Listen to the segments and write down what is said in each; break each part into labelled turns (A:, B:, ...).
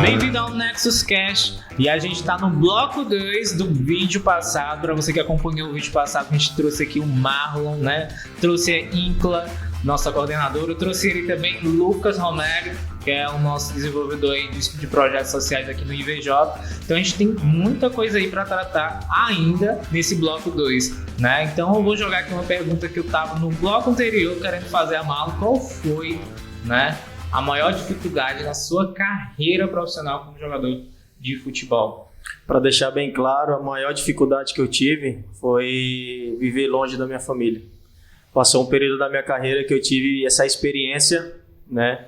A: Bem-vindo ao Nexus Cash e a gente está no bloco 2 do vídeo passado. Para você que acompanhou o vídeo passado, a gente trouxe aqui o Marlon, né? Trouxe a Incla, nossa coordenadora. Eu trouxe ele também, Lucas Romero, que é o nosso desenvolvedor aí de projetos sociais aqui no IVJ. Então a gente tem muita coisa aí para tratar ainda nesse bloco 2, né? Então eu vou jogar aqui uma pergunta que eu estava no bloco anterior querendo fazer a Marlon. Qual foi, né, a maior dificuldade na sua carreira profissional como jogador de futebol?
B: Para deixar bem claro, a maior dificuldade que eu tive foi viver longe da minha família. Passou um período da minha carreira que eu tive essa experiência, né?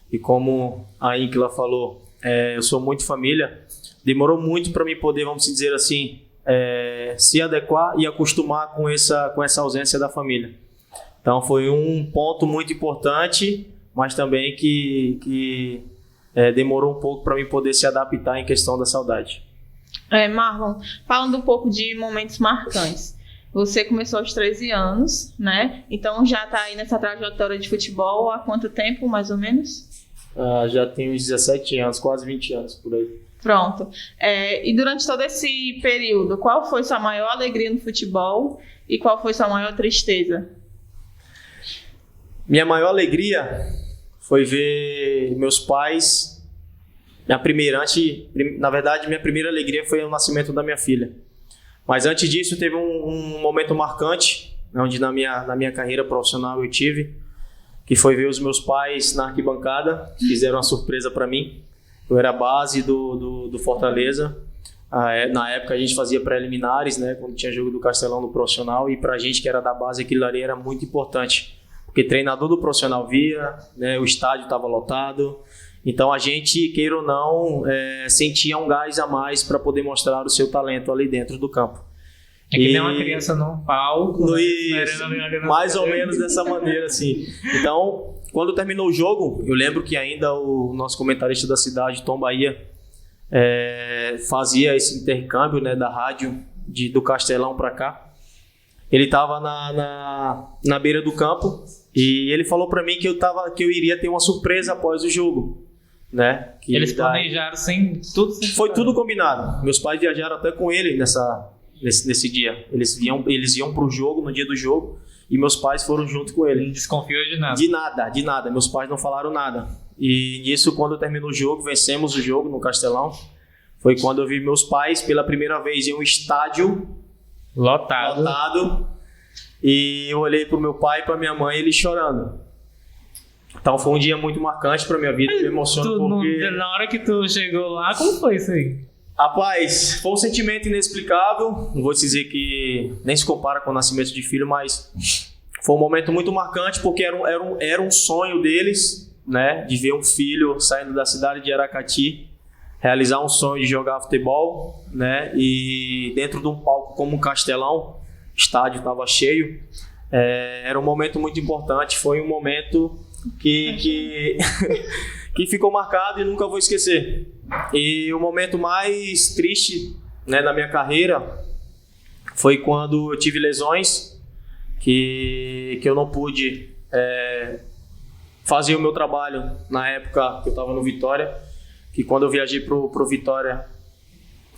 B: E como a Incla falou, eu sou muito família. Demorou muito para mim poder, vamos dizer assim, se adequar e acostumar com essa ausência da família. Então foi um ponto muito importante, mas também que demorou um pouco para mim poder se adaptar em questão da saudade.
C: Marlon, falando um pouco de momentos marcantes. Você começou aos 13 anos, né? Então já está aí nessa trajetória de futebol há quanto tempo, mais ou menos?
B: Já tenho uns 17 anos, quase 20 anos por aí.
C: Pronto. E durante todo esse período, qual foi sua maior alegria no futebol e qual foi sua maior tristeza?
B: Minha maior alegria foi ver meus pais. Minha primeira alegria foi o nascimento da minha filha. Mas antes disso, teve um momento marcante, onde na minha carreira profissional eu tive, que foi ver os meus pais na arquibancada, fizeram uma surpresa para mim. Eu era base do Fortaleza. Na época a gente fazia preliminares, né, quando tinha jogo do Castelão no profissional, e pra gente que era da base, aquilo ali era muito importante. Porque treinador do profissional via, né, o estádio estava lotado. Então a gente, queira ou não, sentia um gás a mais para poder mostrar o seu talento ali dentro do campo.
A: É que nem uma criança num palco,
B: mais ou menos dessa maneira, assim. Então, quando terminou o jogo, eu lembro que ainda o nosso comentarista da cidade, Tom Bahia, fazia esse intercâmbio, né, da rádio do Castelão para cá. Ele estava na beira do campo e ele falou para mim que eu iria ter uma surpresa após o jogo, né?
A: Eles planejaram
B: Foi tudo combinado. Meus pais viajaram até com ele nesse dia. Eles iam pro jogo, no dia do jogo, e meus pais foram junto com ele.
A: Não desconfiou de nada?
B: De nada. Meus pais não falaram nada. E nisso, quando terminou o jogo, vencemos o jogo no Castelão. Foi quando eu vi meus pais pela primeira vez em um estádio lotado. E eu olhei pro meu pai e pra minha mãe, eles chorando. Então foi um dia muito marcante pra minha vida. Me emociono porque...
A: Na hora que tu chegou lá, como foi isso aí?
B: Rapaz, foi um sentimento inexplicável. Não vou dizer que nem se compara com o nascimento de filho, mas foi um momento muito marcante porque era um sonho deles, né, de ver um filho saindo da cidade de Aracati, realizar um sonho de jogar futebol, né, e dentro de um palco como o Castelão, o estádio estava cheio. Era um momento muito importante, foi um momento que ficou marcado e nunca vou esquecer. E o momento mais triste, né, na minha carreira foi quando eu tive lesões que eu não pude fazer o meu trabalho na época que eu estava no Vitória, que quando eu viajei pro Vitória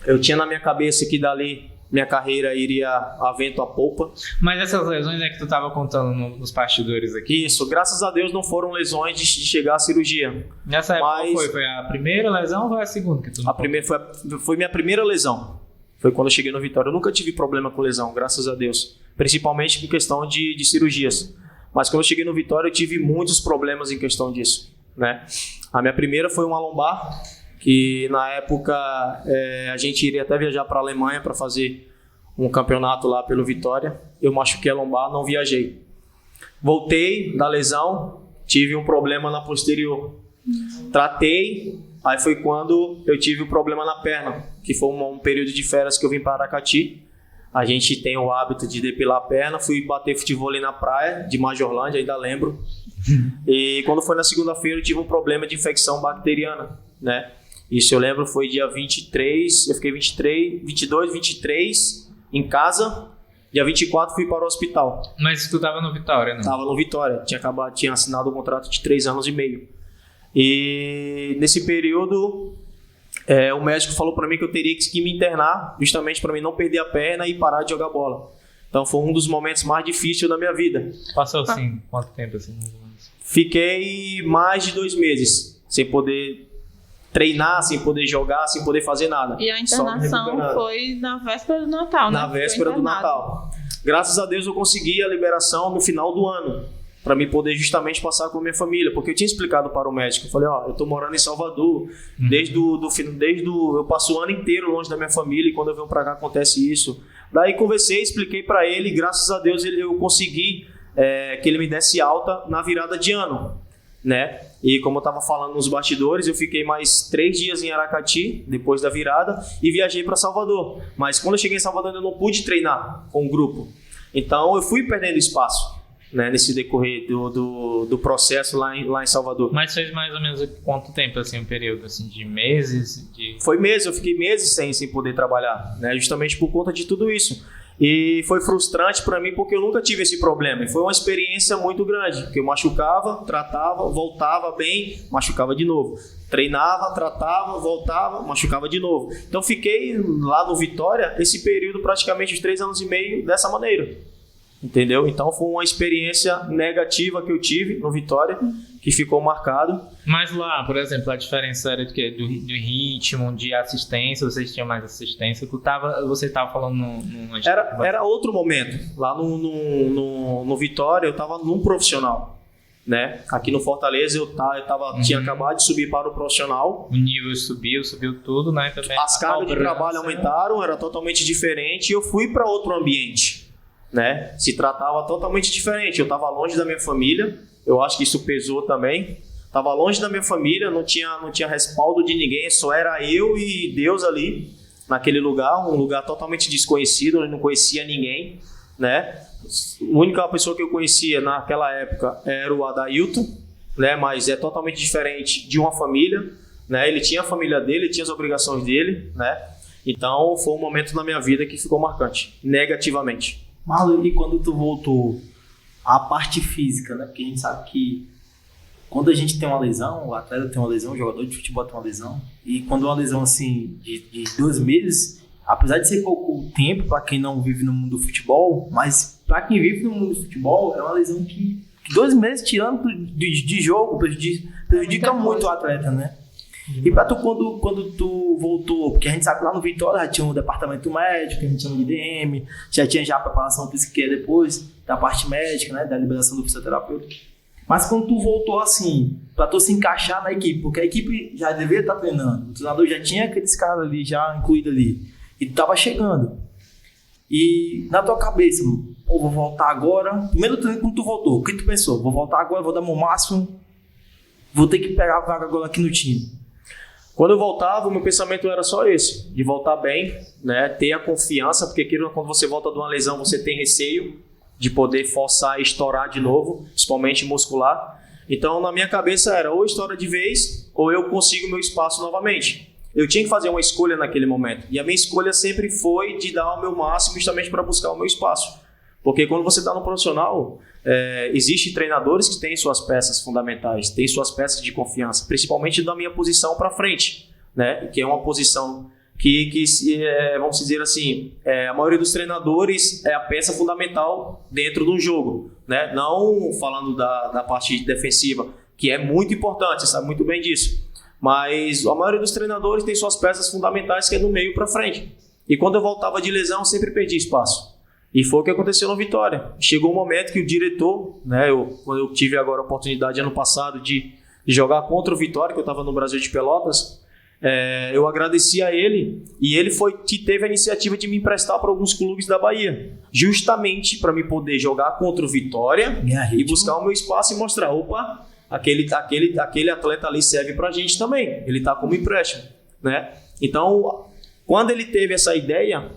B: eu tinha na minha cabeça que dali minha carreira iria a vento a popa.
A: Mas essas lesões que tu estava contando nos bastidores aqui?
B: Isso, graças a Deus não foram lesões de chegar à cirurgia.
A: Nessa época foi a primeira lesão ou foi a segunda? Que tu
B: a primeira foi minha primeira lesão. Foi quando eu cheguei no Vitória. Eu nunca tive problema com lesão, graças a Deus. Principalmente em questão de cirurgias. Mas quando eu cheguei no Vitória eu tive muitos problemas em questão disso, né? A minha primeira foi uma lombar, que na época a gente iria até viajar para a Alemanha para fazer um campeonato lá pelo Vitória. Eu machuquei a lombar, não viajei. Voltei da lesão, tive um problema na posterior. Tratei, aí foi quando eu tive o problema na perna, que foi um período de férias que eu vim para Aracati. A gente tem o hábito de depilar a perna, fui bater futebol ali na praia de Majorlândia, ainda lembro. E quando foi na segunda-feira eu tive um problema de infecção bacteriana, né? Isso eu lembro, foi dia 23, eu fiquei 22, 23, em casa. Dia 24 fui para o hospital.
A: Mas tu tava no Vitória, né?
B: Tava no Vitória. Tinha assinado um contrato de 3 anos e meio. E nesse período, o médico falou para mim que eu teria que me internar, justamente para mim não perder a perna e parar de jogar bola. Então foi um dos momentos mais difíceis da minha vida.
A: Passou assim, quanto tempo assim?
B: Fiquei mais de 2 meses sem poder treinar, sem poder jogar, sem poder fazer nada.
C: E a
B: Só me
C: internação
B: recuperando.
C: foi na véspera do Natal, né?
B: Na
C: Foi
B: véspera do
C: internado.
B: Natal. Graças a Deus eu consegui a liberação no final do ano, para me poder justamente passar com a minha família, porque eu tinha explicado para o médico, eu falei, eu tô morando em Salvador, eu passo o ano inteiro longe da minha família, e quando eu venho para cá acontece isso. Daí conversei, expliquei para ele, e graças a Deus eu consegui que ele me desse alta na virada de ano, né? E como eu estava falando nos bastidores, eu fiquei mais 3 dias em Aracati, depois da virada, e viajei para Salvador. Mas quando eu cheguei em Salvador, eu não pude treinar com o grupo. Então eu fui perdendo espaço, né, nesse decorrer do processo lá em Salvador.
A: Mas fez mais ou menos quanto tempo, assim, um período, assim, de meses?
B: Foi meses, eu fiquei meses sem poder trabalhar, né, justamente por conta de tudo isso. E foi frustrante para mim porque eu nunca tive esse problema. E foi uma experiência muito grande, porque eu machucava, tratava, voltava bem, machucava de novo. Treinava, tratava, voltava, machucava de novo. Então fiquei lá no Vitória esse período, praticamente os 3 anos e meio, dessa maneira. Entendeu? Então foi uma experiência negativa que eu tive no Vitória, que ficou marcado.
A: Mas lá, por exemplo, a diferença era do quê? Do ritmo, de assistência, vocês tinham mais assistência? Você estava falando
B: Era outro momento. Lá no Vitória eu estava num profissional, né? Aqui no Fortaleza eu tinha acabado de subir para o profissional.
A: O nível subiu tudo, né? Também
B: as cargas de trabalho aumentaram, era totalmente diferente, e eu fui para outro ambiente, né? Se tratava totalmente diferente. Eu estava longe da minha família, eu acho que isso pesou também. Estava longe da minha família, não tinha respaldo de ninguém, só era eu e Deus ali naquele lugar, um lugar totalmente desconhecido, eu não conhecia ninguém, né? A única pessoa que eu conhecia naquela época era o Adailton, né? Mas é totalmente diferente de uma família, né? Ele tinha a família dele, tinha as obrigações dele, né? Então foi um momento na minha vida que ficou marcante, negativamente.
D: Marlon, e quando tu voltou à parte física, né? Porque a gente sabe que quando a gente tem uma lesão, o atleta tem uma lesão, o jogador de futebol tem uma lesão, e quando uma lesão assim de 2 meses, apesar de ser pouco tempo para quem não vive no mundo do futebol, mas para quem vive no mundo do futebol é uma lesão que 2 meses tirando de jogo prejudica muito o atleta, né? E pra tu, quando tu voltou, porque a gente sabe que lá no Vitória já tinha um departamento médico, que a gente chama de DM, já tinha já a preparação psiquiátrica depois, da parte médica, né, da liberação do fisioterapeuta. Mas quando tu voltou assim, pra tu se encaixar na equipe, porque a equipe já deveria estar treinando, o treinador já tinha aqueles caras ali, já incluído ali, e tu tava chegando. E na tua cabeça, vou voltar agora, primeiro treino quando tu voltou, o que tu pensou? Vou voltar agora, vou dar meu máximo, vou ter que pegar a vaga agora aqui no time.
B: Quando eu voltava, o meu pensamento era só esse, de voltar bem, né, ter a confiança, porque quando você volta de uma lesão, você tem receio de poder forçar e estourar de novo, principalmente muscular. Então, na minha cabeça era ou estoura de vez, ou eu consigo meu espaço novamente. Eu tinha que fazer uma escolha naquele momento, e a minha escolha sempre foi de dar o meu máximo justamente para buscar o meu espaço. Porque quando você está no profissional, existem treinadores que têm suas peças fundamentais, têm suas peças de confiança, principalmente da minha posição para frente, né? Que é uma posição que vamos dizer assim, a maioria dos treinadores é a peça fundamental dentro de um jogo, né? Não falando da parte defensiva, que é muito importante, você sabe muito bem disso, mas a maioria dos treinadores tem suas peças fundamentais que é do meio para frente. E quando eu voltava de lesão, eu sempre perdi espaço. E foi o que aconteceu no Vitória. Chegou um momento que o diretor, né, quando eu tive agora a oportunidade ano passado de jogar contra o Vitória, que eu estava no Brasil de Pelotas, eu agradeci a ele, e ele foi que teve a iniciativa de me emprestar para alguns clubes da Bahia, justamente para me poder jogar contra o Vitória e buscar o meu espaço e mostrar, opa, aquele atleta ali serve para a gente também, ele está como empréstimo, né? Então, quando ele teve essa ideia,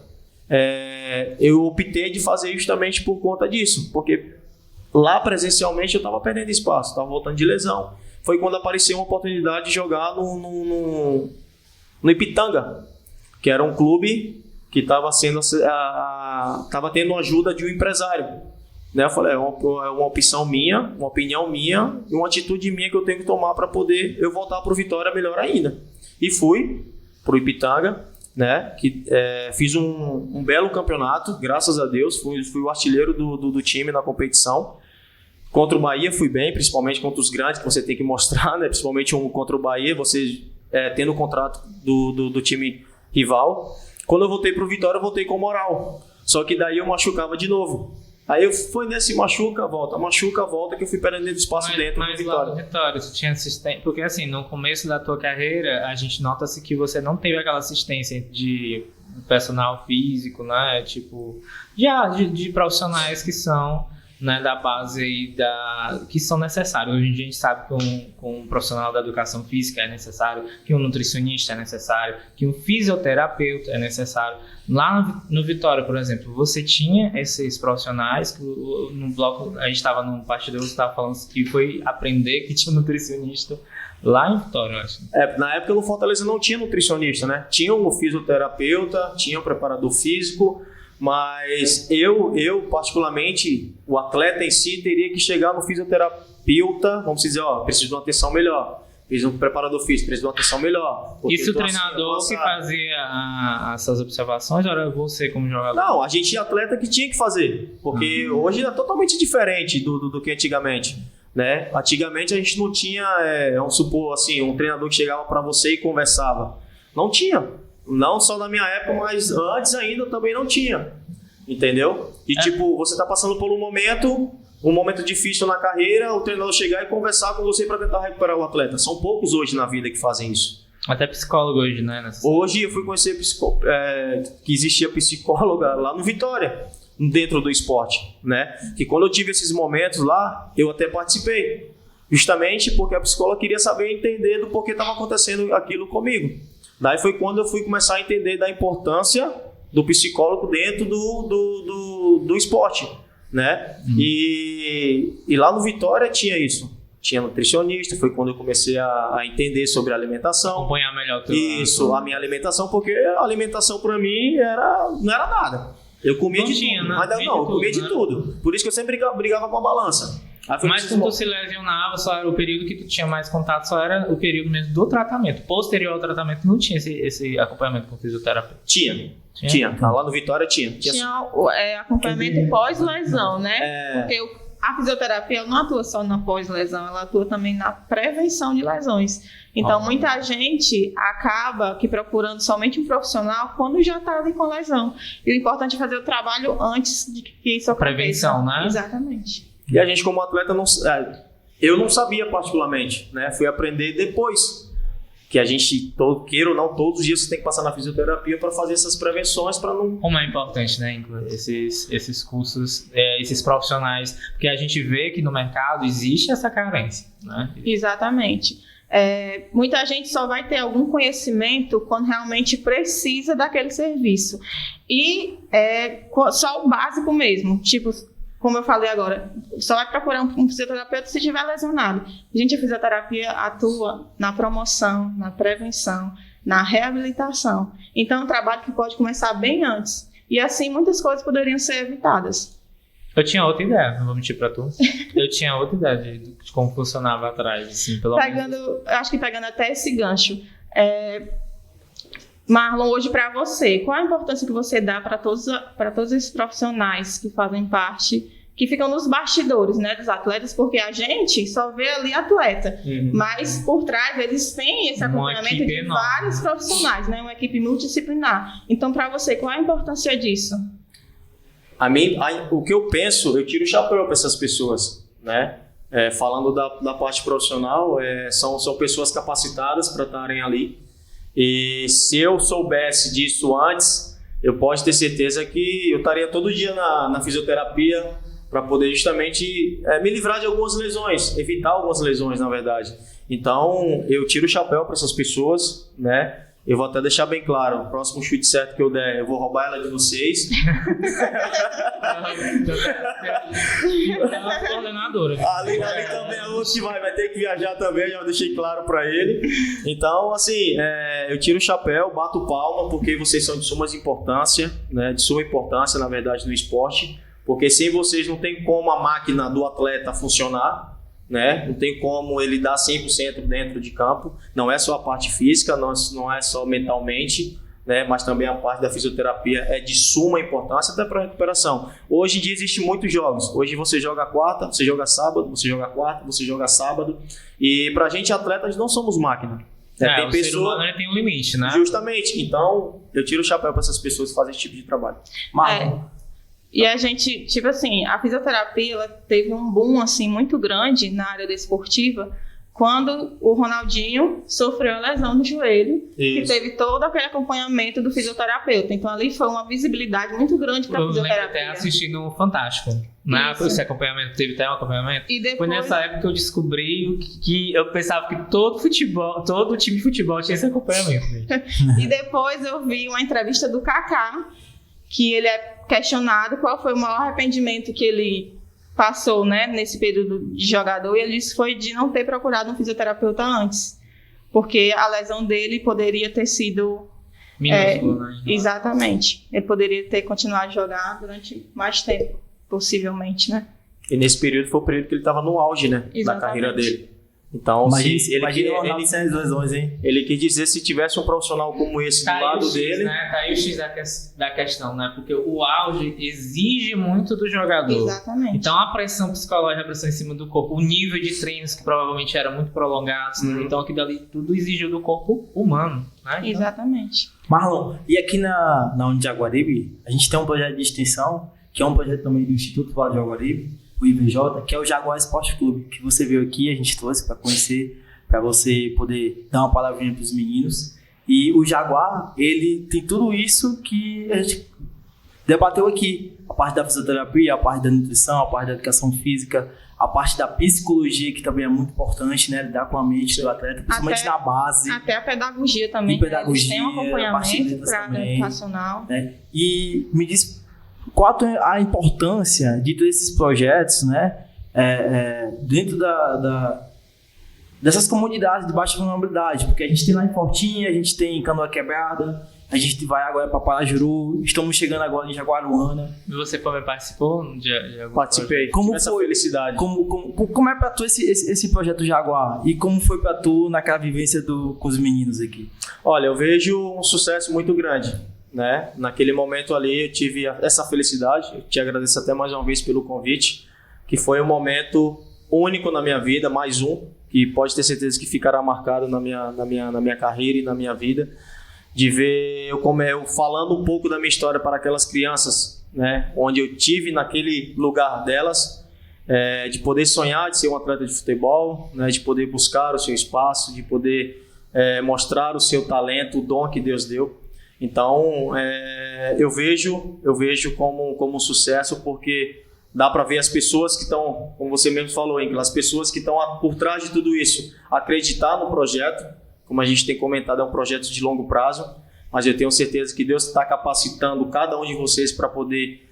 B: eu optei de fazer justamente por conta disso, porque lá presencialmente eu estava perdendo espaço, estava voltando de lesão. Foi quando apareceu uma oportunidade de jogar no Ipitanga, que era um clube que estava tendo ajuda de um empresário. Né? Eu falei, é uma opção minha, uma opinião minha e uma atitude minha que eu tenho que tomar para poder eu voltar para o Vitória melhor ainda. E fui para o Ipitanga, né? Fiz um belo campeonato, graças a Deus, fui o artilheiro do time na competição. Contra o Bahia fui bem, principalmente contra os grandes que você tem que mostrar, né? Principalmente contra o Bahia, você tendo o contrato do time rival. Quando eu voltei para o Vitória, eu voltei com moral. Só que daí eu machucava de novo. Aí eu fui nesse machuca, volta, que eu fui perdendo espaço dentro do Vitória.
A: Lá no Vitória, você tinha assistência. Porque assim, no começo da tua carreira, a gente nota-se que você não teve aquela assistência de personal físico, né? Tipo, de profissionais que são, né, da base aí que são necessários. Hoje em dia a gente sabe que um profissional da educação física é necessário, que um nutricionista é necessário, que um fisioterapeuta é necessário. Lá no Vitória, por exemplo, você tinha esses profissionais que no bloco, a gente estava no bastidor, você estava falando que foi aprender que tinha um nutricionista lá em Vitória, eu acho.
B: Na época no Fortaleza não tinha nutricionista, né? Tinha um fisioterapeuta, tinha um preparador físico, mas eu particularmente, o atleta em si teria que chegar no fisioterapeuta, vamos dizer, preciso de uma atenção melhor. Fiz um preparador físico, preciso de uma atenção melhor.
A: Isso o treinador que fazia essas observações, ou era você como jogador?
B: Não, a gente atleta que tinha que fazer, porque hoje é totalmente diferente do que antigamente. Né? Antigamente a gente não tinha, vamos supor assim, um treinador que chegava para você e conversava. Não tinha. Não só na minha época, mas antes ainda também não tinha. Entendeu? E tipo, você tá passando por um momento difícil na carreira, o treinador chegar e conversar com você para tentar recuperar o atleta. São poucos hoje na vida que fazem isso.
A: Até psicólogo hoje, né?
B: Hoje eu fui conhecer que existia psicóloga lá no Vitória, dentro do esporte, né? Que quando eu tive esses momentos lá, eu até participei. Justamente porque a psicóloga queria saber e entender do porquê estava acontecendo aquilo comigo. Daí foi quando eu fui começar a entender da importância do psicólogo dentro do esporte, né? E lá no Vitória tinha isso. Tinha nutricionista, foi quando eu comecei a entender sobre a alimentação.
A: Acompanhar melhor tudo.
B: Isso, a minha alimentação, porque a alimentação para mim não era nada. Eu comia de tudo,
A: né?
B: Mas eu comia de tudo. Por isso que eu sempre brigava com a balança.
A: Mas quando tu se lesionava, só era o período que tu tinha mais contato, só era o período mesmo do tratamento. Posterior ao tratamento não tinha esse acompanhamento com o fisioterapeuta?
B: Tinha. Lá no Vitória tinha.
C: Tinha acompanhamento pós-lesão, né? Porque a fisioterapia não atua só na pós-lesão, ela atua também na prevenção de lesões. Então, muita gente acaba procurando somente um profissional quando já está ali com lesão. E o importante é fazer o trabalho antes de que isso aconteça.
A: Prevenção, né?
C: Exatamente.
B: E a gente como atleta, eu não sabia particularmente, né? Fui aprender depois. Que a gente, queira ou não, todos os dias você tem que passar na fisioterapia para fazer essas prevenções para não...
A: Como é importante, né, incluir esses cursos, esses profissionais, porque a gente vê que no mercado existe essa carência, né?
C: Exatamente. Muita gente só vai ter algum conhecimento quando realmente precisa daquele serviço. E só o básico mesmo, tipo... Como eu falei agora, só vai procurar um fisioterapeuta se estiver lesionado. A fisioterapia atua na promoção, na prevenção, na reabilitação. Então, é um trabalho que pode começar bem antes. E assim, muitas coisas poderiam ser evitadas.
A: Eu tinha outra ideia, não vou mentir pra tu. Eu tinha outra ideia de como funcionava atrás, assim, pelo menos.
C: Acho que pegando até esse gancho. Marlon, hoje para você, qual a importância que você dá para todos esses profissionais que fazem parte, que ficam nos bastidores, né, dos atletas, porque a gente só vê ali atleta, mas por trás eles têm esse acompanhamento de vários profissionais, né, uma equipe multidisciplinar. Então, para você, qual a importância disso?
B: O que eu penso, eu tiro o chapéu para essas pessoas, né? Falando da parte profissional, são pessoas capacitadas para estarem ali. E se eu soubesse disso antes, eu posso ter certeza que eu estaria todo dia na fisioterapia para poder justamente me livrar de algumas lesões, evitar algumas lesões, na verdade. Então, eu tiro o chapéu para essas pessoas, né, Eu vou até deixar bem claro, o próximo chute certo que eu der, eu vou roubar ela de vocês.
A: Ela é coordenadora.
B: Ali também é outro que vai ter que viajar também, já deixei claro pra ele. Então, assim, eu tiro o chapéu, bato palma, porque vocês são de suma importância, né? De suma importância, na verdade, no esporte. Porque sem vocês não tem como a máquina do atleta funcionar, né? Não tem como ele dar 100% dentro de campo. Não é só a parte física, não é só mentalmente, né? Mas também a parte da fisioterapia é de suma importância até para a recuperação. Hoje em dia existem muitos jogos. Hoje você joga quarta, você joga sábado, você joga quarta, você joga sábado. E pra gente atletas não somos máquina. Tem
A: o
B: pessoa...
A: ser humano ele tem um limite, né?
B: Justamente. Então eu tiro o chapéu para essas pessoas que fazem esse tipo de trabalho.
C: E a gente, tipo assim, a fisioterapia ela teve um boom assim, muito grande na área desportiva quando o Ronaldinho sofreu a lesão no joelho e teve todo aquele acompanhamento do fisioterapeuta. Então ali foi uma visibilidade muito grande para a fisioterapia.
A: Eu até assistindo o Fantástico. Né? Esse acompanhamento, teve até um acompanhamento.
C: E depois...
A: Foi nessa época que eu descobri que eu pensava que todo time de futebol tinha esse acompanhamento.
C: E depois eu vi uma entrevista do Kaká, que ele é questionado qual foi o maior arrependimento que ele passou, né, nesse período de jogador, e ele disse que foi de não ter procurado um fisioterapeuta antes, porque a lesão dele poderia ter sido
A: minúscula, né?
C: Exatamente, ele poderia ter continuado a jogar durante mais tempo, possivelmente, né?
B: E nesse período foi o período que ele estava no auge, né, da carreira dele. Então,
D: imagina o Ronaldo sem as lesões, hein?
B: Ele quis dizer se tivesse um profissional como esse do lado dele.
A: Né? Tá aí o X da questão, né? Porque o auge exige muito do jogador.
C: Exatamente.
A: Então a pressão psicológica, a pressão em cima do corpo, o nível de treinos que provavelmente era muito prolongados, né? Então aquilo ali tudo exigiu do corpo humano, né? Então...
C: Exatamente.
D: Marlon, e aqui na Uni de Jaguaribe, a gente tem um projeto de extensão, que é um projeto também do Instituto Vale de Jaguaribe, o IVJ, que é o Jaguar Esporte Clube, que você veio aqui, a gente trouxe para conhecer, para você poder dar uma palavrinha para os meninos. E o Jaguar, ele tem tudo isso que a gente debateu aqui. A parte da fisioterapia, a parte da nutrição, a parte da educação física, a parte da psicologia, que também é muito importante, né? Lidar com a mente do atleta, principalmente na base.
C: Até a pedagogia também.
D: Pedagogia,
C: eles têm um acompanhamento para a educacional.
D: Né? E me diz qual a importância de todos esses projetos, né? Dentro dessas comunidades de baixa vulnerabilidade, porque a gente tem lá em Fortinha, a gente tem em Canoa Quebrada, a gente vai agora para Parajuru, estamos chegando agora em Jaguaruana.
A: E você também participou de algum
B: Participei.
D: Como
B: essa
D: foi
B: felicidade?
D: Como é para tu esse projeto Jaguar? E como foi para tu naquela vivência com os meninos aqui?
B: Olha, eu vejo um sucesso muito grande, né? Naquele momento ali eu tive essa felicidade. Eu te agradeço até mais uma vez pelo convite, que foi um momento único na minha vida, mais um, que pode ter certeza que ficará marcado na minha carreira e na minha vida, de ver eu falando um pouco da minha história para aquelas crianças, né? Onde eu tive naquele lugar delas, de poder sonhar de ser um atleta de futebol, né? De poder buscar o seu espaço, de poder mostrar o seu talento, o dom que Deus deu. Então, eu vejo como um sucesso, porque dá para ver as pessoas que estão, como você mesmo falou, Ingrid, as pessoas que estão por trás de tudo isso, acreditar no projeto. Como a gente tem comentado, é um projeto de longo prazo, mas eu tenho certeza que Deus está capacitando cada um de vocês para poder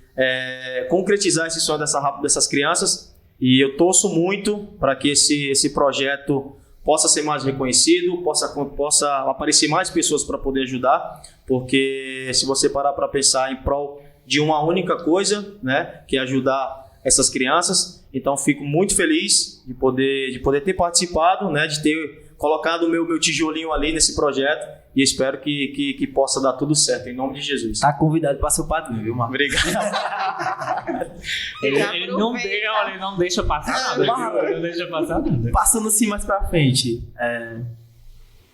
B: concretizar esse sonho dessas crianças, e eu torço muito para que esse projeto possa ser mais reconhecido, possa aparecer mais pessoas para poder ajudar, porque se você parar para pensar em prol de uma única coisa, né, que é ajudar essas crianças, então fico muito feliz de poder ter participado, né, de ter colocado o meu tijolinho ali nesse projeto, e espero que possa dar tudo certo, em nome de Jesus.
D: Tá convidado para ser o padrinho, viu, Marcos?
B: Obrigado.
A: Ele não deixa passar nada. Não deixa passar nada.
D: Passando assim mais pra frente,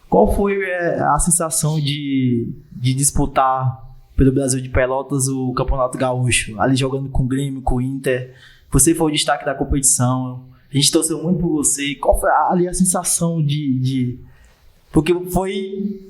D: qual foi a sensação de disputar pelo Brasil de Pelotas o Campeonato Gaúcho, ali jogando com o Grêmio, com o Inter? Você foi o destaque da competição, a gente torceu muito por você. Qual foi ali a sensação porque foi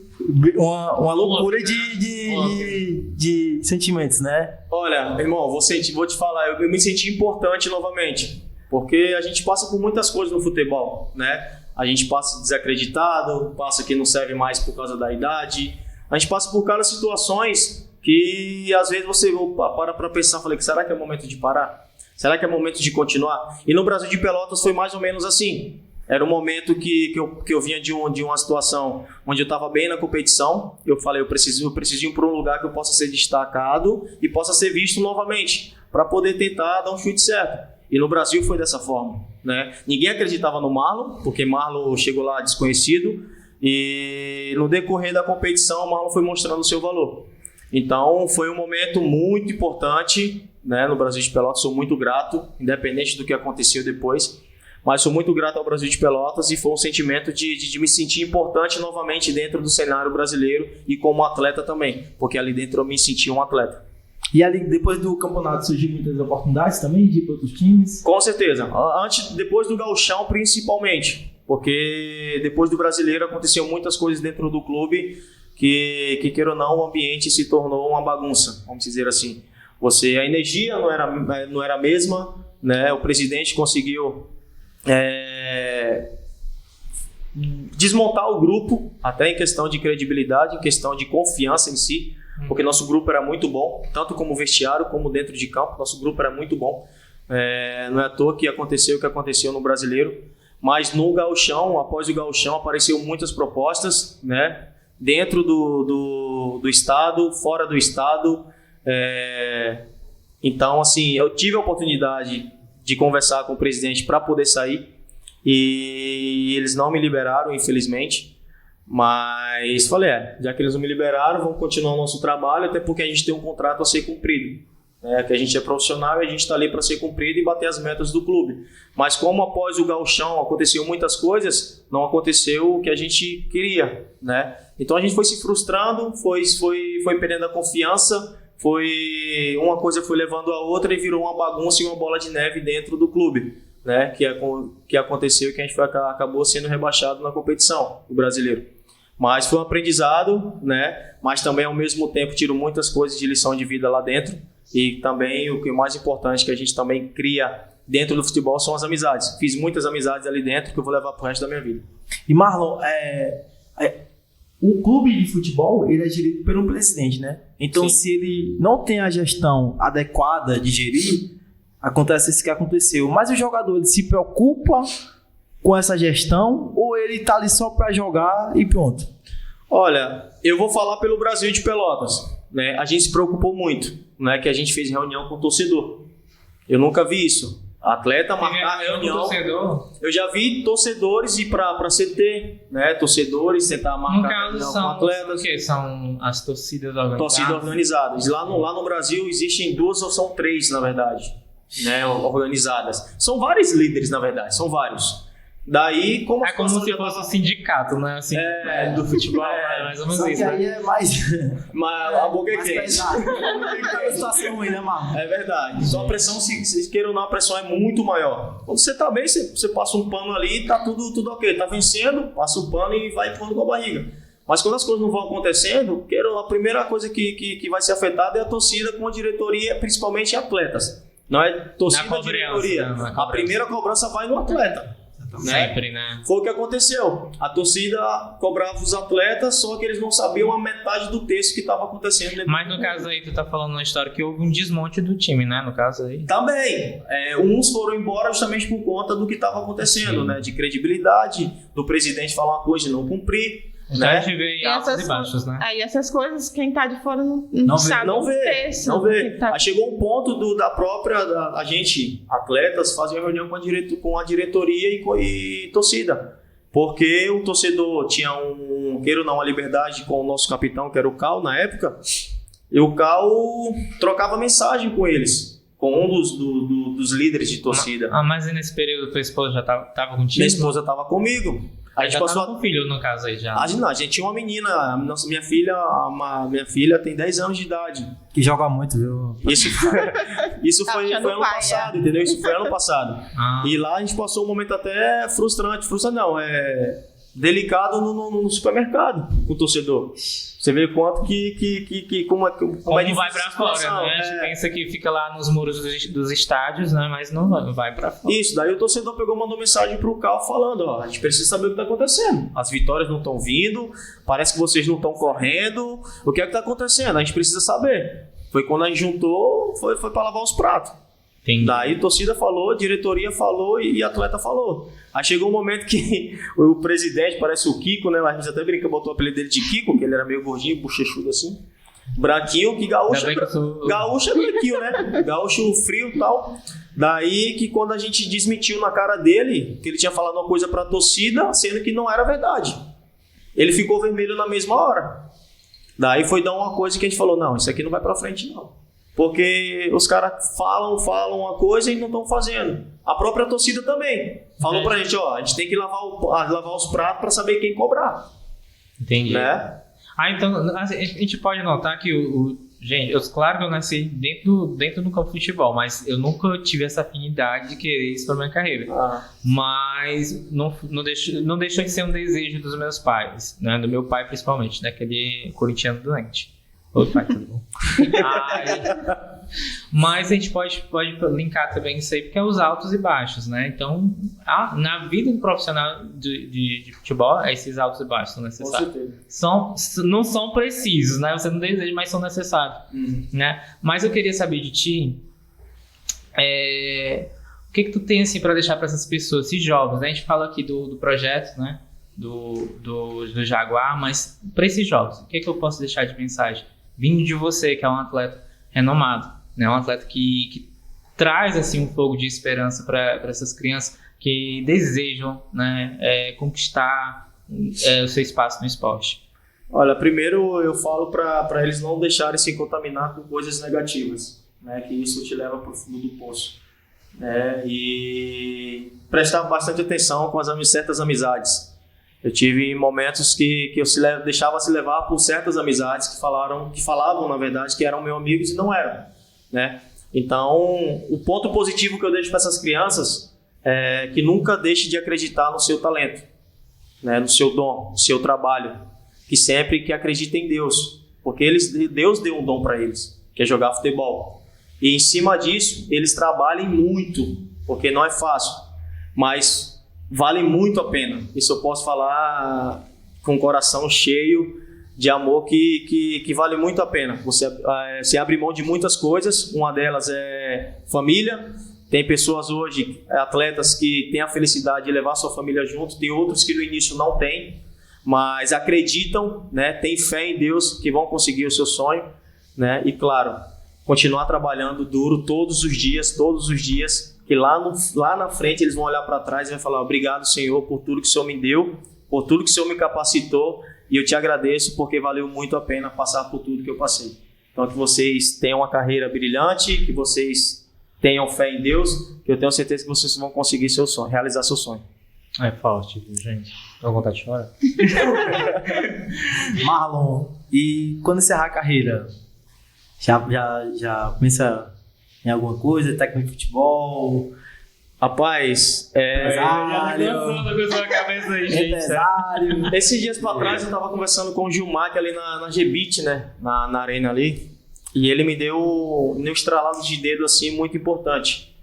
D: uma loucura de sentimentos, né?
B: Olha, irmão, vou te falar, eu me senti importante novamente, porque a gente passa por muitas coisas no futebol, né? a gente passa desacreditado, passa que não serve mais por causa da idade. A gente passa por aquelas situações que às vezes você para pra pensar, falei, será que é momento de parar? Será que é momento de continuar? E no Brasil de Pelotas foi mais ou menos assim. Era um momento que eu vinha de uma situação onde eu estava bem na competição. Eu falei, eu preciso ir para um lugar que eu possa ser destacado e possa ser visto novamente, para poder tentar dar um chute certo. E no Brasil foi dessa forma, né? Ninguém acreditava no Marlon, porque Marlon chegou lá desconhecido. E no decorrer da competição, o Marlon foi mostrando o seu valor. Então foi um momento muito importante, né, no Brasil de Pelotas. Sou muito grato, independente do que aconteceu depois, mas sou muito grato ao Brasil de Pelotas, e foi um sentimento de me sentir importante novamente dentro do cenário brasileiro e como atleta também, porque ali dentro eu me senti um atleta.
D: E ali, depois do campeonato, surgiu muitas oportunidades também de ir para outros times?
B: Com certeza, depois do Gauchão principalmente, porque depois do Brasileiro aconteceu muitas coisas dentro do clube que queira ou não, o ambiente se tornou uma bagunça, vamos dizer assim. A energia não era a mesma, né? O presidente conseguiu desmontar o grupo, até em questão de credibilidade, em questão de confiança em si, porque nosso grupo era muito bom, tanto como vestiário como dentro de campo. Nosso grupo era muito bom. Não é à toa que aconteceu o que aconteceu no Brasileiro, mas no Gauchão, após o Gauchão, apareceram muitas propostas, né? Dentro do estado, fora do estado. Então, assim, eu tive a oportunidade de conversar com o presidente para poder sair, e eles não me liberaram, infelizmente, mas falei, já que eles não me liberaram, vamos continuar o nosso trabalho, até porque a gente tem um contrato a ser cumprido, né? Que a gente é profissional e a gente está ali para ser cumprido e bater as metas do clube. Mas como após o Gauchão aconteceu muitas coisas, não aconteceu o que a gente queria, né? Então a gente foi se frustrando, foi perdendo a confiança, uma coisa foi levando a outra e virou uma bagunça e uma bola de neve dentro do clube, né? Que aconteceu, que a gente acabou sendo rebaixado na competição do Brasileiro. Mas foi um aprendizado, né? Mas também ao mesmo tempo tiro muitas coisas de lição de vida lá dentro, e também o que é mais importante que a gente também cria dentro do futebol são as amizades. Fiz muitas amizades ali dentro que eu vou levar pro resto da minha vida.
D: E Marlon, o clube de futebol, ele é gerido pelo presidente, né? Então, se ele não tem a gestão adequada de gerir, acontece isso que aconteceu. Mas o jogador, ele se preocupa com essa gestão, ou ele tá ali só para jogar e pronto?
B: Olha, eu vou falar pelo Brasil de Pelotas, né? A gente se preocupou muito, né? Que a gente fez reunião com o torcedor. Eu nunca vi isso. Atleta marcar reunião. Eu já vi torcedores ir para CT, né? Torcedores tentar marcar reunião com atletas.
A: O que são as torcidas organizadas?
B: Torcidas organizadas. Lá no Brasil existem 2 ou são 3, na verdade, né? Organizadas. São vários líderes, na verdade, são vários. Daí, como
A: se fosse um sindicato, né? Assim, do futebol, mais ou menos isso.
D: Aí é mais.
B: Mas a boca é quente.
D: É situação ruim, né, mano?
B: É verdade. Só a pressão, se queira ou não, a pressão é muito maior. Quando você tá bem, você passa um pano ali e tá tudo ok. Tá vencendo, passa o pano e vai empurrando com a barriga. Mas quando as coisas não vão acontecendo, a primeira coisa que vai ser afetada é a torcida com a diretoria, principalmente atletas. Não é torcida e diretoria. A primeira cobrança vai no atleta.
A: Sempre, né?
B: Foi o que aconteceu. A torcida cobrava os atletas, só que eles não sabiam a metade do texto que estava acontecendo.
A: Mas no caso aí, tu tá falando uma história que houve um desmonte do time, né? No caso aí.
B: Também. Uns foram embora justamente por conta do que estava acontecendo, né? De credibilidade, do presidente falar uma coisa e não cumprir.
A: Então
B: né?
A: a gente vê altos e baixos, né?
C: Aí essas coisas, quem tá de fora não sabe.
B: Não vê.
C: Tá...
B: Aí chegou um ponto a gente, atletas, fazer reunião com a diretoria e torcida. Porque o torcedor tinha queira ou não, uma liberdade com o nosso capitão, que era o Cal na época, e o Cal trocava mensagem com eles, com um dos líderes de torcida.
A: Mas nesse período tua esposa já tava contigo?
B: Minha esposa tava comigo. A gente passou
A: com filho, no caso aí já.
B: A gente tinha uma menina, minha filha tem 10 anos de idade.
D: Que joga muito, viu?
B: Isso foi ano passado, entendeu? Isso foi ano passado. E lá a gente passou um momento até frustrante. Frustrante não, delicado no supermercado com o torcedor. Você vê quanto como
A: Como
B: é
A: vai
B: difícil
A: pra
B: a
A: fora,
B: situação.
A: né? A gente pensa que fica lá nos muros dos estádios, né? Mas não vai pra fora.
B: Isso, daí o torcedor pegou, mandou mensagem pro Cal falando, ó, a gente precisa saber o que tá acontecendo. As vitórias não estão vindo, parece que vocês não estão correndo, o que é que tá acontecendo? A gente precisa saber. Foi quando a gente juntou, foi pra lavar os pratos.
A: Entendi.
B: Daí torcida falou, diretoria falou e atleta falou. Aí chegou um momento que o presidente, parece o Kiko, né? A gente até brinca, botou o apelido dele de Kiko, que ele era meio gordinho, bochechudo assim. Branquinho, que gaúcho, gaúcho é branquinho, né? Gaúcho frio e tal. Daí que quando a gente desmentiu na cara dele, que ele tinha falado uma coisa pra torcida, sendo que não era verdade. Ele ficou vermelho na mesma hora. Daí foi dar uma coisa que a gente falou, não, isso aqui não vai pra frente não. Porque os caras falam uma coisa e não estão fazendo. A própria torcida também. Falou pra gente, ó, a gente tem que lavar os pratos pra saber quem cobrar.
A: Entendi.
B: Né?
A: Então, a gente pode notar que gente, claro que eu nasci dentro do campo de futebol, mas eu nunca tive essa afinidade de querer isso pra minha carreira. Mas não deixou de ser um desejo dos meus pais, né? Do meu pai principalmente, né? Aquele corintiano doente. Oi, pai, tudo bom? Mas a gente pode linkar também isso aí, porque é os altos e baixos, né? Então, na vida do profissional de futebol, esses altos e baixos são necessários. Com certeza. Não são precisos, né? Você não deseja, mas são necessários. Né? Mas eu queria saber de ti, o que tu tem assim, para deixar para essas pessoas, esses jovens, né? A gente fala aqui do projeto, né? Do Jaguar, mas para esses jovens, o que eu posso deixar de mensagem? Vindo de você, que é um atleta renomado, né? Um atleta que traz assim, um fogo de esperança para essas crianças que desejam, né, conquistar o seu espaço no esporte.
B: Olha, primeiro eu falo para eles não deixarem se contaminar com coisas negativas, né? Que isso te leva para o fundo do poço. Né? E prestar bastante atenção com certas amizades. Eu tive momentos que eu deixava se levar por certas amizades que falavam, na verdade, que eram meus amigos e não eram, né? Então, o ponto positivo que eu deixo para essas crianças é que nunca deixe de acreditar no seu talento, né? No seu dom, no seu trabalho, que sempre que acreditem em Deus, porque Deus deu um dom para eles, que é jogar futebol. E em cima disso, eles trabalhem muito, porque não é fácil, mas vale muito a pena. Isso eu posso falar com o coração cheio de amor que vale muito a pena. Você abre mão de muitas coisas, uma delas é família. Tem pessoas hoje, atletas, que têm a felicidade de levar sua família junto, tem outros que no início não têm, mas acreditam, né, têm fé em Deus que vão conseguir o seu sonho, né, e claro, continuar trabalhando duro todos os dias, que lá na frente eles vão olhar para trás e vão falar: obrigado, Senhor, por tudo que o Senhor me deu, por tudo que o Senhor me capacitou, e eu te agradeço porque valeu muito a pena passar por tudo que eu passei. Então, que vocês tenham uma carreira brilhante, que vocês tenham fé em Deus, que eu tenho certeza que vocês vão conseguir seu sonho, realizar seu sonho.
A: É forte, gente. Dá vontade de chorar?
D: Marlon, e quando encerrar a carreira, já começa em alguma coisa, técnico de futebol?
B: Rapaz,
D: empresário.
B: Esses dias pra trás eu tava conversando com o Gilmar ali na Gbit, né? Na arena ali. E ele me deu um estralado de dedo assim muito importante.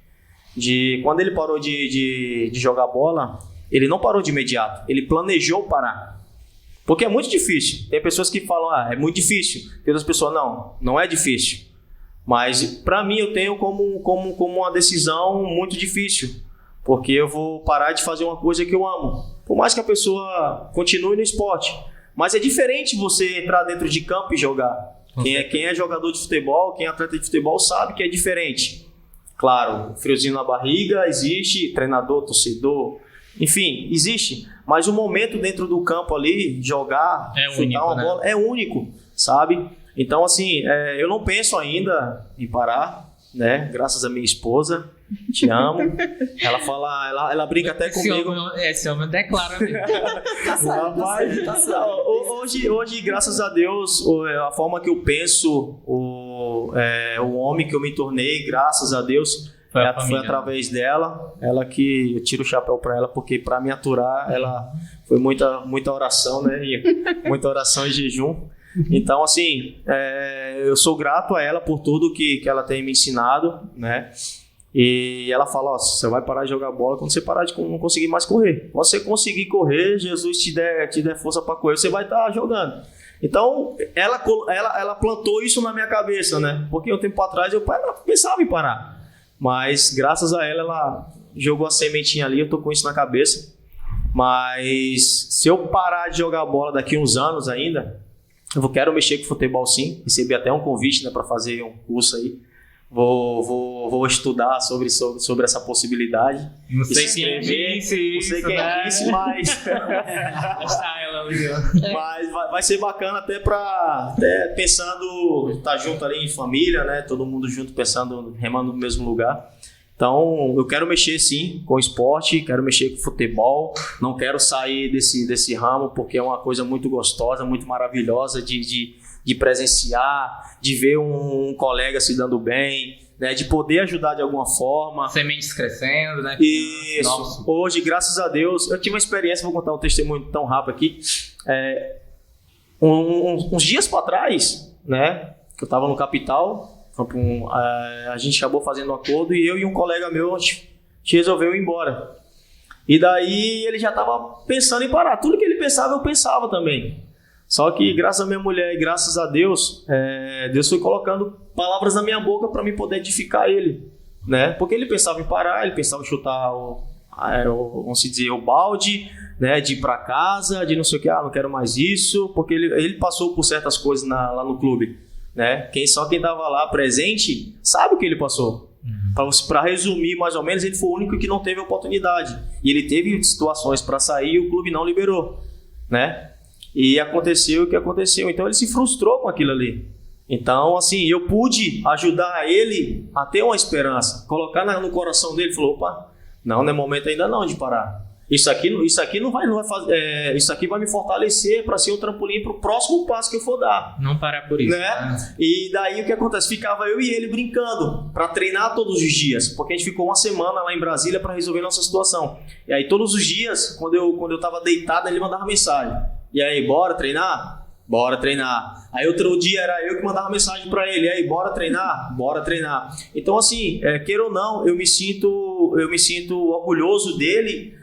B: Quando ele parou de jogar bola, ele não parou de imediato. Ele planejou parar. Porque é muito difícil. Tem pessoas que falam, é muito difícil. Tem outras pessoas, não é difícil. Mas para mim eu tenho como uma decisão muito difícil. Porque eu vou parar de fazer uma coisa que eu amo. Por mais que a pessoa continue no esporte. Mas é diferente você entrar dentro de campo e jogar. Quem é jogador de futebol, quem é atleta de futebol sabe que é diferente. Claro, friozinho na barriga existe, treinador, torcedor, enfim, existe. Mas o momento dentro do campo ali, jogar, chutar uma bola, é único, sabe? Então, assim, eu não penso ainda em parar, né? Graças à minha esposa, te amo. Ela fala, ela brinca até comigo.
A: Esse homem declara mesmo.
B: Hoje, graças a Deus, a forma que eu penso, o homem que eu me tornei, graças a Deus,
A: Foi a
B: Foi
A: família.
B: através dela, ela que eu tiro o chapéu para ela, porque para me aturar, ela foi muita oração, né? E muita oração e jejum. Então, assim, eu sou grato a ela por tudo que ela tem me ensinado, né? E ela fala, ó, você vai parar de jogar bola quando você parar de não conseguir mais correr. Quando você conseguir correr, Jesus te der força para correr, você vai estar jogando. Então, ela plantou isso na minha cabeça, né? Porque um tempo atrás eu pensava em parar. Mas, graças a ela jogou a sementinha ali, eu tô com isso na cabeça. Mas, se eu parar de jogar bola daqui uns anos ainda, eu quero mexer com futebol sim. Recebi até um convite, né, para fazer um curso aí. Vou estudar sobre essa possibilidade.
A: Não sei
B: Se
A: quem
B: inscrever,
A: disse
B: não sei
A: isso,
B: quem
A: né?
B: disse, mas...
A: Está ela ali, ó.
B: Mas vai ser bacana até pensando, estar junto ali em família, né? Todo mundo junto pensando, remando no mesmo lugar. Então, eu quero mexer sim com esporte, quero mexer com futebol, não quero sair desse ramo porque é uma coisa muito gostosa, muito maravilhosa de presenciar, de ver um colega se dando bem, né? De poder ajudar de alguma forma.
A: Sementes crescendo, né?
B: Isso.
A: Nossa.
B: Hoje, graças a Deus, eu tive uma experiência, vou contar um testemunho tão rápido aqui. Uns dias para trás, né? Eu estava no Capital, a gente acabou fazendo um acordo e eu e um colega meu, a gente resolveu ir embora. E daí ele já estava pensando em parar. Tudo que ele pensava, eu pensava também. Só que graças a minha mulher e graças a Deus, Deus foi colocando palavras na minha boca para mim poder edificar ele, né? Porque ele pensava em parar, ele pensava em chutar vamos dizer, o balde, né? De ir para casa, de não sei o que, não quero mais isso, porque ele passou por certas coisas lá no clube, né? Só quem estava lá presente sabe o que ele passou. Para resumir mais ou menos, ele foi o único que não teve oportunidade e ele teve situações para sair e o clube não liberou, né? E aconteceu o que aconteceu. Então ele se frustrou com aquilo ali. Então, assim, eu pude ajudar ele a ter uma esperança, colocar no coração dele, falou, opa, não é momento ainda não de parar. Isso aqui não vai fazer, isso aqui vai me fortalecer para ser um trampolim para o próximo passo que eu for dar.
A: Não parar por isso.
B: Né? E daí o que acontece? Ficava eu e ele brincando para treinar todos os dias, porque a gente ficou uma semana lá em Brasília para resolver nossa situação. E aí todos os dias, quando eu estava deitado, ele mandava mensagem. E aí, bora treinar? Bora treinar. Aí outro dia era eu que mandava mensagem para ele. E aí, bora treinar? Bora treinar. Então assim, queira ou não, eu me sinto orgulhoso dele,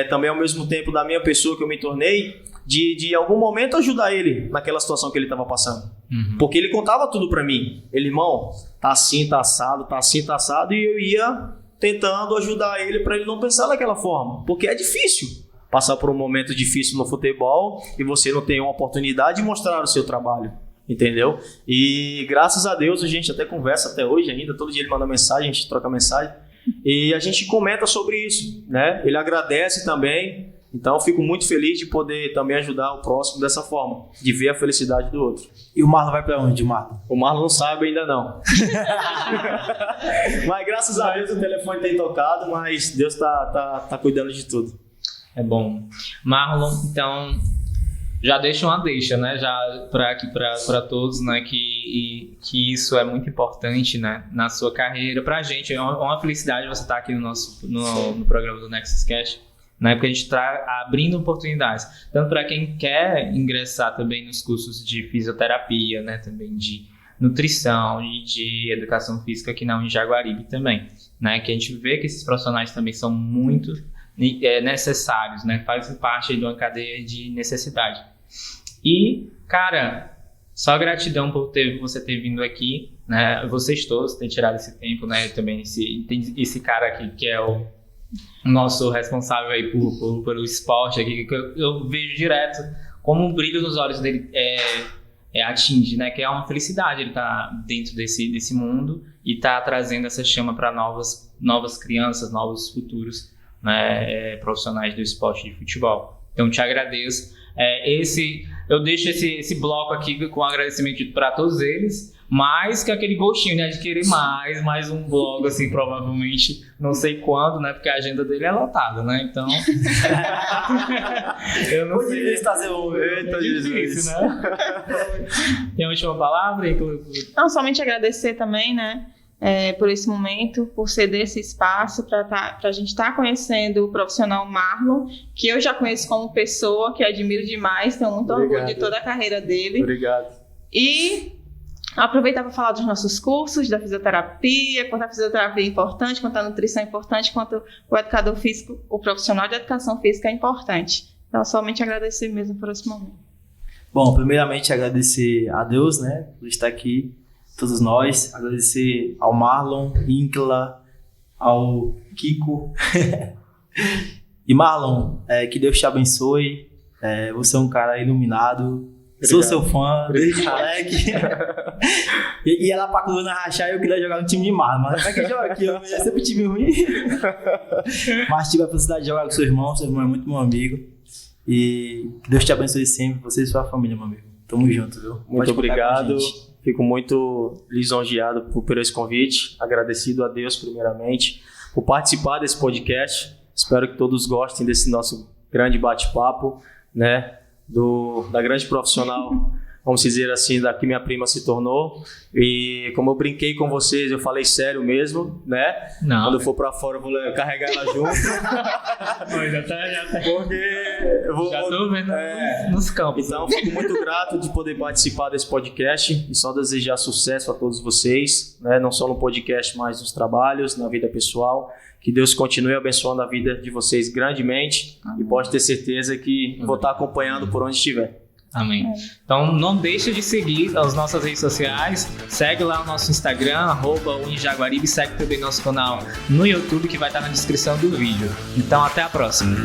B: também ao mesmo tempo da minha pessoa que eu me tornei, de algum momento ajudar ele naquela situação que ele estava passando.
A: Uhum.
B: Porque ele contava tudo para mim. Ele, irmão, tá assim, tá assado, e eu ia tentando ajudar ele para ele não pensar daquela forma. Porque é difícil passar por um momento difícil no futebol e você não tem uma oportunidade de mostrar o seu trabalho, entendeu? E graças a Deus a gente até conversa até hoje ainda, todo dia ele manda mensagem, a gente troca mensagem e a gente comenta sobre isso, né? Ele agradece também, então eu fico muito feliz de poder também ajudar o próximo dessa forma, de ver a felicidade do outro.
D: E o Marlon vai pra onde, Marlon?
B: O Marlon não sabe ainda não. Mas graças a Deus o telefone tem tocado, mas Deus tá cuidando de tudo.
A: É bom. Marlon, então, já deixa uma deixa, né? Já para todos, né? Que isso é muito importante, né? Na sua carreira. Pra gente, é uma felicidade você estar aqui no programa do Nexus Cash, né? Porque a gente está abrindo oportunidades. Tanto para quem quer ingressar também nos cursos de fisioterapia, né? Também de nutrição e de educação física aqui na Jaguaribe também, né? Que a gente vê que esses profissionais também são muito necessários, né? Fazem parte de uma cadeia de necessidade. E, cara, só gratidão por você ter vindo aqui, né? Vocês todos terem tirado esse tempo, né? Também tem esse cara aqui que é o nosso responsável aí pelo esporte aqui, que eu vejo direto como o brilho nos olhos dele atinge, né? Que é uma felicidade ele tá dentro desse mundo e tá trazendo essa chama para novas crianças, novos futuros, né, profissionais do esporte de futebol. Então te agradeço. Eu deixo esse bloco aqui com agradecimento para todos eles, mais que aquele gostinho, né, de querer mais um bloco, assim, provavelmente, não sei quando, né, porque a agenda dele é lotada, né, então... eu não sei...
B: Fazer um... Eita,
A: difícil, né? Tem uma última palavra?
C: Não, somente agradecer também, né, por esse momento, por ceder esse espaço para a gente estar conhecendo o profissional Marlon, que eu já conheço como pessoa, que admiro demais, tenho muito orgulho de toda a carreira dele.
B: Obrigado.
C: E aproveitar para falar dos nossos cursos, da fisioterapia, quanto a fisioterapia é importante, quanto a nutrição é importante, quanto o educador físico, o profissional de educação física é importante. Então, somente agradecer mesmo por esse momento.
D: Bom, primeiramente agradecer a Deus, né, por estar aqui, todos nós, agradecer ao Marlon, Incla, ao Kiko. E Marlon, que Deus te abençoe, você é um cara iluminado, sou seu fã, desde moleque. E ia lá pra Coluna rachar e eu queria jogar no time de Marlon, mas vai que joga aqui, eu ia sempre time ruim. Mas tive a felicidade de jogar com seu irmão é muito meu amigo. E que Deus te abençoe sempre, você e sua família, meu amigo. Tamo junto, viu?
B: Muito obrigado. Fico muito lisonjeado por esse convite. Agradecido a Deus, primeiramente, por participar desse podcast. Espero que todos gostem desse nosso grande bate-papo, né? Da grande profissional, vamos dizer assim, da que minha prima se tornou. E como eu brinquei com vocês, eu falei sério mesmo, né?
A: Não.
B: Quando eu for pra fora, eu vou carregar ela junto.
A: Já tá.
B: Porque eu vou.
A: Já tô vendo nos campos.
B: Então, fico muito grato de poder participar desse podcast e só desejar sucesso a todos vocês, né? Não só no podcast, mas nos trabalhos, na vida pessoal. Que Deus continue abençoando a vida de vocês grandemente. E pode ter certeza que vou estar acompanhando por onde estiver.
A: Amém. Então não deixe de seguir as nossas redes sociais. Segue lá o nosso Instagram, @uinjaguaribe. Segue também nosso canal no YouTube, que vai estar na descrição do vídeo. Então até a próxima.